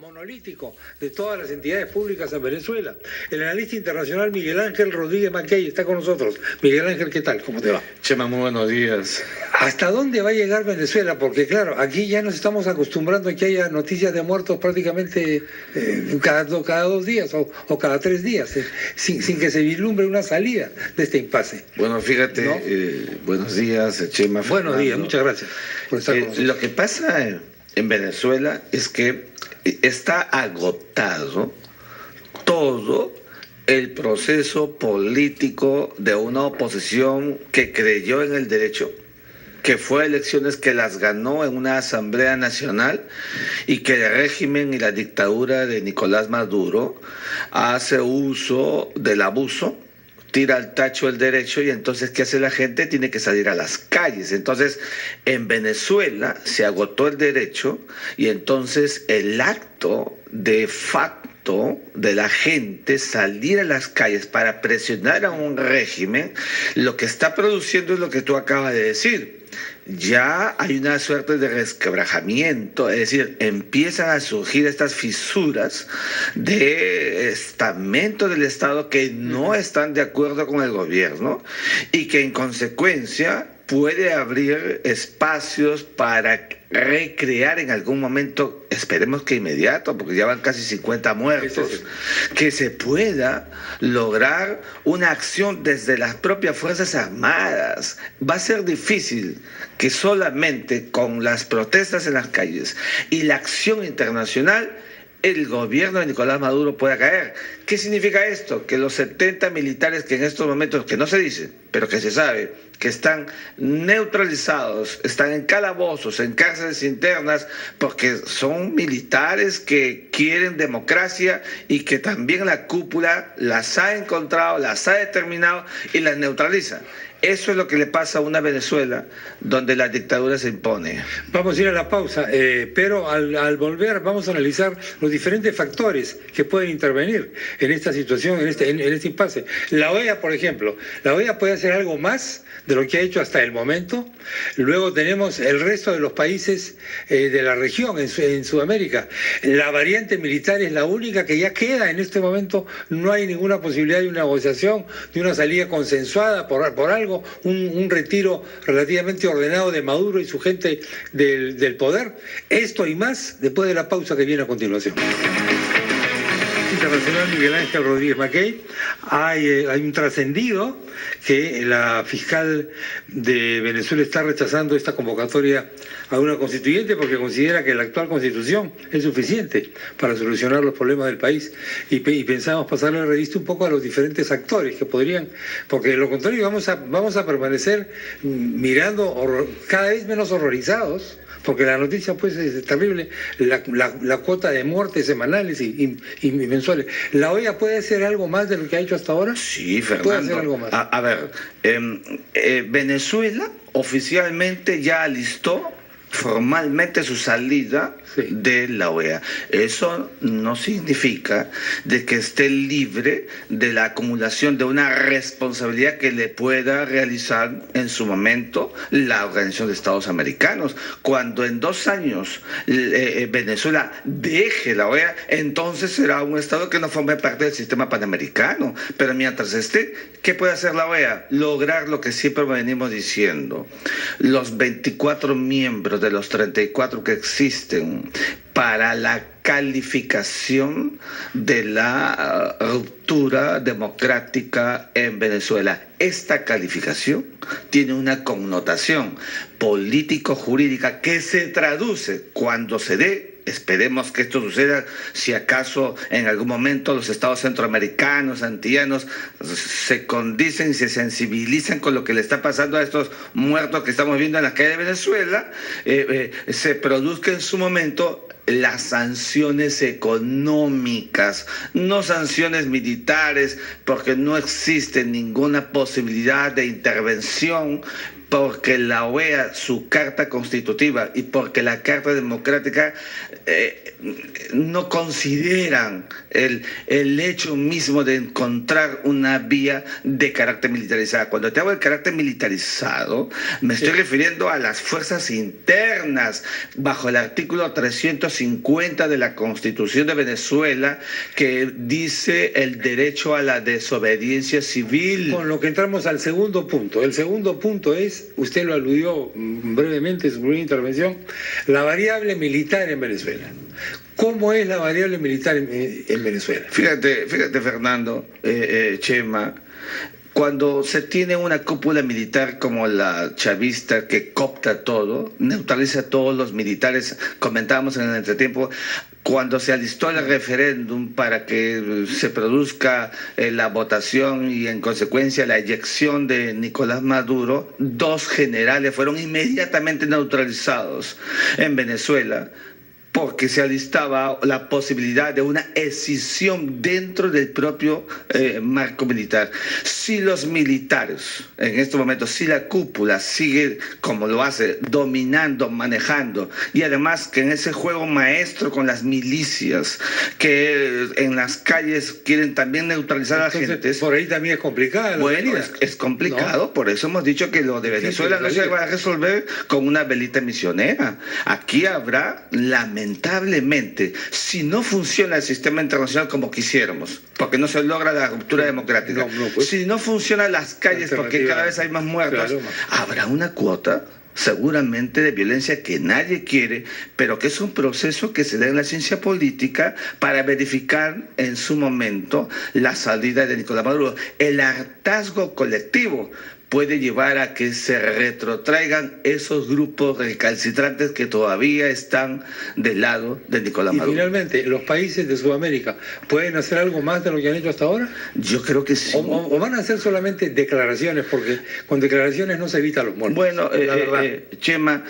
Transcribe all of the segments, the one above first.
monolítico de todas las entidades públicas en Venezuela. El analista internacional Miguel Ángel Rodríguez Mackey está con nosotros. Miguel Ángel, ¿qué tal? ¿Cómo te va? Chema, muy buenos días. ¿Hasta dónde va a llegar Venezuela? Porque claro, aquí ya nos estamos acostumbrando a que haya noticias de muertos prácticamente cada 2 días o cada 3 días, sin que se vislumbre una salida de este impasse. Bueno, fíjate, ¿no? Buenos días, Chema. Buenos días, muchas gracias por estar con nosotros. Lo que pasa en Venezuela es que está agotado todo el proceso político de una oposición que creyó en el derecho, que fue elecciones que las ganó en una Asamblea Nacional y que el régimen y la dictadura de Nicolás Maduro hace uso del abuso, tira al tacho el derecho y entonces ¿qué hace la gente? Tiene que salir a las calles. Entonces en Venezuela se agotó el derecho y entonces el acto de facto de la gente salir a las calles para presionar a un régimen, lo que está produciendo es lo que tú acabas de decir. Ya hay una suerte de resquebrajamiento, es decir, empiezan a surgir estas fisuras de estamentos del Estado que no están de acuerdo con el gobierno y que en consecuencia puede abrir espacios para recrear en algún momento, esperemos que inmediato, porque ya van casi 50 muertos, que se pueda lograr una acción desde las propias Fuerzas Armadas. Va a ser difícil que solamente con las protestas en las calles y la acción internacional el gobierno de Nicolás Maduro pueda caer. ¿Qué significa esto? Que los 70 militares que en estos momentos, que no se dice, pero que se sabe, que están neutralizados, están en calabozos, en cárceles internas, porque son militares que quieren democracia y que también la cúpula las ha encontrado, las ha determinado y las neutraliza. Eso es lo que le pasa a una Venezuela donde la dictadura se impone. Vamos a ir a la pausa, pero al volver vamos a analizar los diferentes factores que pueden intervenir en esta situación, en este impasse. La OEA, por ejemplo, la OEA puede hacer algo más de lo que ha hecho hasta el momento. Luego tenemos el resto de los países de la región, en Sudamérica. La variante militar es la única que ya queda en este momento. No hay ninguna posibilidad de una negociación, de una salida consensuada por algo, un retiro relativamente ordenado de Maduro y su gente del poder. Esto y más después de la pausa que viene a continuación. Internacional Miguel Ángel Rodríguez Mackey, hay un trascendido que la fiscal de Venezuela está rechazando esta convocatoria a una constituyente porque considera que la actual constitución es suficiente para solucionar los problemas del país y pensamos pasarle la revista un poco a los diferentes actores que podrían, porque de lo contrario vamos a permanecer mirando cada vez menos horrorizados, porque la noticia pues es terrible, la cuota de muertes semanales y mensuales. ¿La OEA puede hacer algo más de lo que ha hecho hasta ahora? Sí, Fernando. ¿Puede hacer algo más? A ver, Venezuela oficialmente ya alistó formalmente su salida de la OEA. Eso no significa de que esté libre de la acumulación de una responsabilidad que le pueda realizar en su momento la Organización de Estados Americanos. Cuando en 2 años Venezuela deje la OEA, entonces será un Estado que no forme parte del sistema panamericano. Pero mientras esté, ¿qué puede hacer la OEA? Lograr lo que siempre venimos diciendo. Los 24 miembros de los 34 que existen para la calificación de la ruptura democrática en Venezuela. Esta calificación tiene una connotación político-jurídica que se traduce cuando se dé. Esperemos que esto suceda, si acaso en algún momento los estados centroamericanos, antillanos, se condicen y se sensibilizan con lo que le está pasando a estos muertos que estamos viendo en la calle de Venezuela, se produzca en su momento las sanciones económicas, no sanciones militares, porque no existe ninguna posibilidad de intervención porque la OEA, su carta constitutiva y porque la carta democrática no consideran el hecho mismo de encontrar una vía de carácter militarizado. Cuando te hablo de carácter militarizado, me estoy refiriendo a las fuerzas internas bajo el artículo 350 de la Constitución de Venezuela, que dice el derecho a la desobediencia civil. Con lo que entramos al segundo punto. El segundo punto es, usted lo aludió brevemente en su primera intervención, la variable militar en Venezuela. ¿Cómo es la variable militar en Venezuela? Fíjate Fernando, Chema, cuando se tiene una cúpula militar como la chavista que coopta todo, neutraliza a todos los militares, comentábamos en el entretiempo, cuando se alistó el referéndum para que se produzca la votación y en consecuencia la eyección de Nicolás Maduro, 2 generales fueron inmediatamente neutralizados en Venezuela, porque se alistaba la posibilidad de una escisión dentro del propio marco militar. Si los militares, en estos momentos, si la cúpula sigue como lo hace, dominando, manejando, y además que en ese juego maestro con las milicias, que en las calles quieren también neutralizar a la gente. Por ahí también es complicado. Bueno, es complicado, ¿no? Por eso hemos dicho que lo de Venezuela no se va a resolver con una velita misionera. Aquí habrá, lamentablemente, si no funciona el sistema internacional como quisiéramos, porque no se logra la ruptura democrática, pues, si no funcionan las calles porque cada vez hay más muertos, claro, habrá una cuota seguramente de violencia que nadie quiere, pero que es un proceso que se da en la ciencia política para verificar en su momento la salida de Nicolás Maduro. El hartazgo colectivo puede llevar a que se retrotraigan esos grupos recalcitrantes que todavía están del lado de Nicolás Maduro. Y finalmente, ¿los países de Sudamérica pueden hacer algo más de lo que han hecho hasta ahora? Yo creo que sí. ¿O van a hacer solamente declaraciones? Porque con declaraciones no se evita los muertos. Bueno, la verdad. Chema,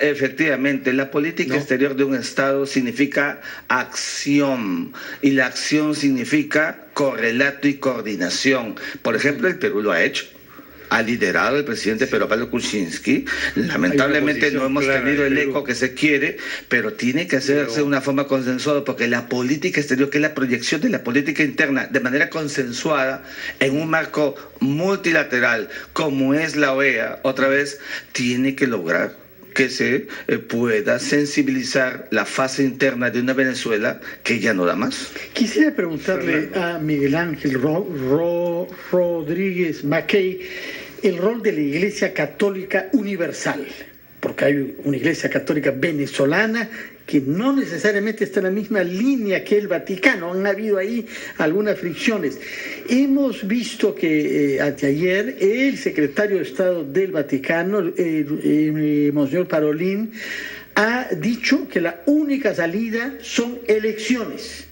efectivamente, la política exterior de un Estado significa acción, y la acción significa correlato y coordinación. Por ejemplo, el Perú lo ha hecho. Ha liderado el presidente Pedro Pablo Kuczynski. Lamentablemente no hemos tenido el eco que se quiere, pero tiene que hacerse de una forma consensuada, porque la política exterior, que es la proyección de la política interna de manera consensuada en un marco multilateral como es la OEA, otra vez, tiene que lograr que se pueda sensibilizar la fase interna de una Venezuela que ya no da más. Quisiera preguntarle a Miguel Ángel Rodríguez Mackey el rol de la Iglesia Católica Universal, porque hay una Iglesia Católica venezolana que no necesariamente está en la misma línea que el Vaticano. Han habido ahí algunas fricciones. Hemos visto que anteayer el secretario de Estado del Vaticano, Monseñor Parolin, ha dicho que la única salida son elecciones,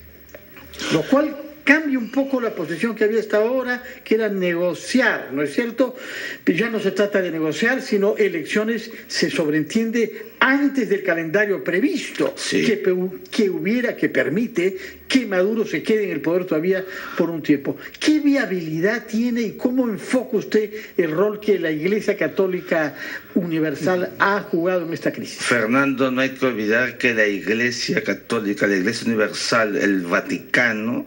lo cual cambia un poco la posición que había hasta ahora, que era negociar, ¿no es cierto? Pero ya no se trata de negociar, sino elecciones, se sobreentiende, antes del calendario previsto, sí, que permite que Maduro se quede en el poder todavía por un tiempo. ¿Qué viabilidad tiene y cómo enfoca usted el rol que la Iglesia Católica Universal ha jugado en esta crisis? Fernando, no hay que olvidar que la Iglesia Católica, la Iglesia Universal, el Vaticano,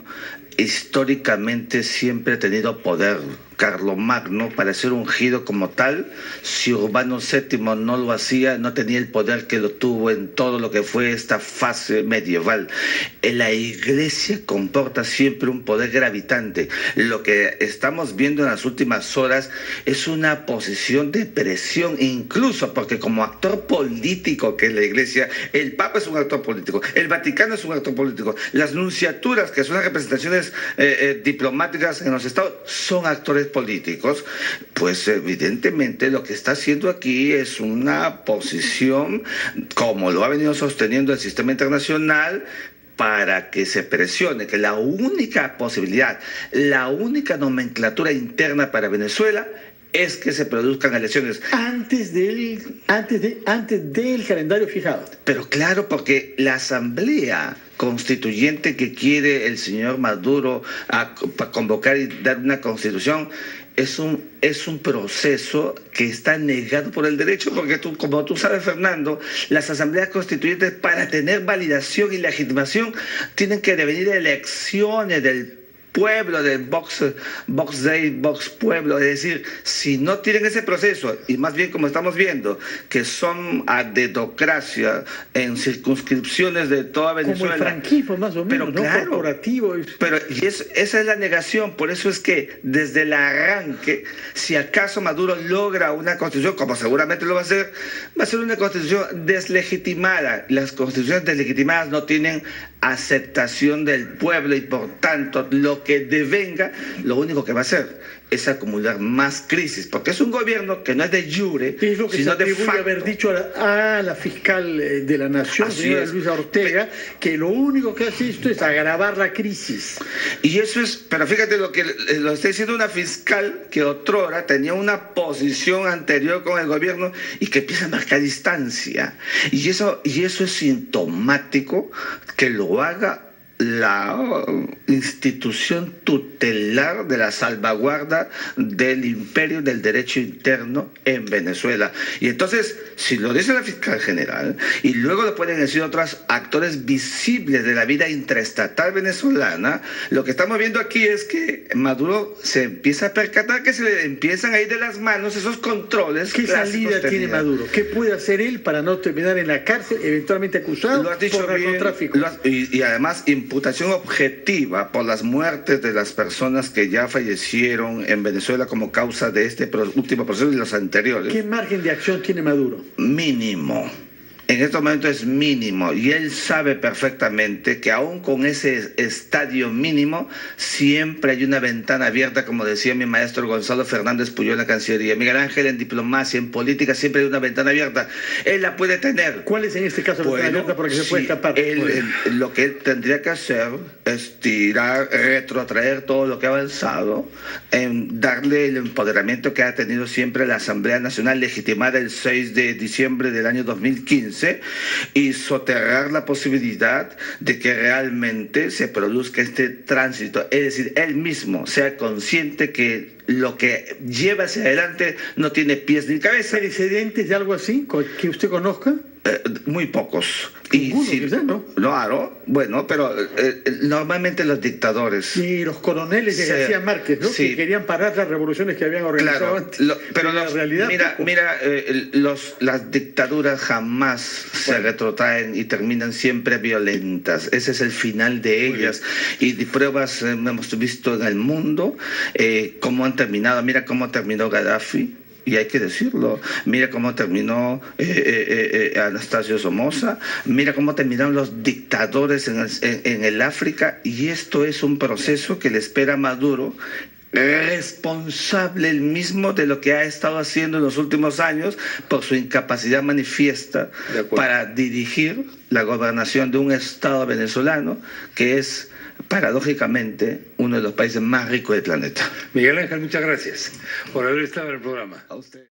históricamente siempre ha tenido poder. Carlomagno, para ser ungido como tal, si Urbano VII no lo hacía, no tenía el poder que lo tuvo en todo lo que fue esta fase medieval. La Iglesia comporta siempre un poder gravitante. Lo que estamos viendo en las últimas horas es una posición de presión, incluso porque como actor político que es la Iglesia, el Papa es un actor político, el Vaticano es un actor político, las nunciaturas, que son las representaciones diplomáticas en los estados, son actores políticos. Pues evidentemente lo que está haciendo aquí es una posición, como lo ha venido sosteniendo el sistema internacional, para que se presione que la única posibilidad, la única nomenclatura interna para Venezuela es que se produzcan elecciones antes del calendario fijado. Pero claro, porque la asamblea constituyente que quiere el señor Maduro a convocar y dar una constitución es un proceso que está negado por el derecho, porque como tú sabes, Fernando, las asambleas constituyentes, para tener validación y legitimación, tienen que devenir elecciones del pueblo, del Vox Day, Vox Pueblo. Es decir, si no tienen ese proceso, y más bien como estamos viendo, que son a dedocracia en circunscripciones de toda Venezuela. Como el franquismo, más o menos, pero, claro, corporativo. Pero esa es la negación. Por eso es que desde el arranque, si acaso Maduro logra una constitución, como seguramente lo va a ser una constitución deslegitimada. Las constituciones deslegitimadas no tienen aceptación del pueblo y por tanto lo que devenga, lo único que va a hacer es acumular más crisis, porque es un gobierno que no es de jure, es lo que sino se de atribuye facto. haber dicho a la fiscal de la Nación, Así señora es. Luisa Ortega, que lo único que hace esto es agravar la crisis. Y eso es, pero fíjate lo está diciendo una fiscal que otrora tenía una posición anterior con el gobierno y que empieza a marcar distancia. Y eso es sintomático que lo haga la institución tutelar de la salvaguarda del imperio del derecho interno en Venezuela. Y entonces, si lo dice la fiscal general, y luego lo pueden decir otros actores visibles de la vida intraestatal venezolana, lo que estamos viendo aquí es que Maduro se empieza a percatar que se le empiezan a ir de las manos esos controles. ¿Qué salida tiene Maduro? ¿Qué puede hacer él para no terminar en la cárcel, eventualmente acusado Lo has dicho por narcotráfico? y además imputación objetiva por las muertes de las personas que ya fallecieron en Venezuela como causa de este último proceso y los anteriores. ¿Qué margen de acción tiene Maduro? Mínimo. En este momento es mínimo y él sabe perfectamente que aún con ese estadio mínimo siempre hay una ventana abierta, como decía mi maestro Gonzalo Fernández Puyol en la Cancillería. Miguel Ángel, en diplomacia, en política, siempre hay una ventana abierta. Él la puede tener. ¿Cuál es en este caso la ventana abierta porque se puede escapar? Lo que él tendría que hacer es retrotraer todo lo que ha avanzado, en darle el empoderamiento que ha tenido siempre la Asamblea Nacional legitimada el 6 de diciembre del año 2015, y soterrar la posibilidad de que realmente se produzca este tránsito, es decir, él mismo sea consciente que lo que lleva hacia adelante no tiene pies ni cabeza. ¿Precedentes de algo así que usted conozca? Muy pocos. Ninguno, quizás, ¿no? Claro, bueno, pero normalmente los dictadores. Y los coroneles de García Márquez, ¿no? Sí. Que querían parar las revoluciones que habían organizado antes. Pero en la realidad, las dictaduras jamás se retrotraen y terminan siempre violentas. Ese es el final de ellas. Y de pruebas hemos visto en el mundo cómo han terminado. Mira cómo terminó Gaddafi. Y hay que decirlo, mira cómo terminó Anastasio Somoza, mira cómo terminaron los dictadores en el África, y esto es un proceso que le espera a Maduro, responsable él mismo de lo que ha estado haciendo en los últimos años por su incapacidad manifiesta para dirigir la gobernación de un Estado venezolano que es paradójicamente uno de los países más ricos del planeta. Miguel Ángel, muchas gracias por haber estado en el programa. A usted.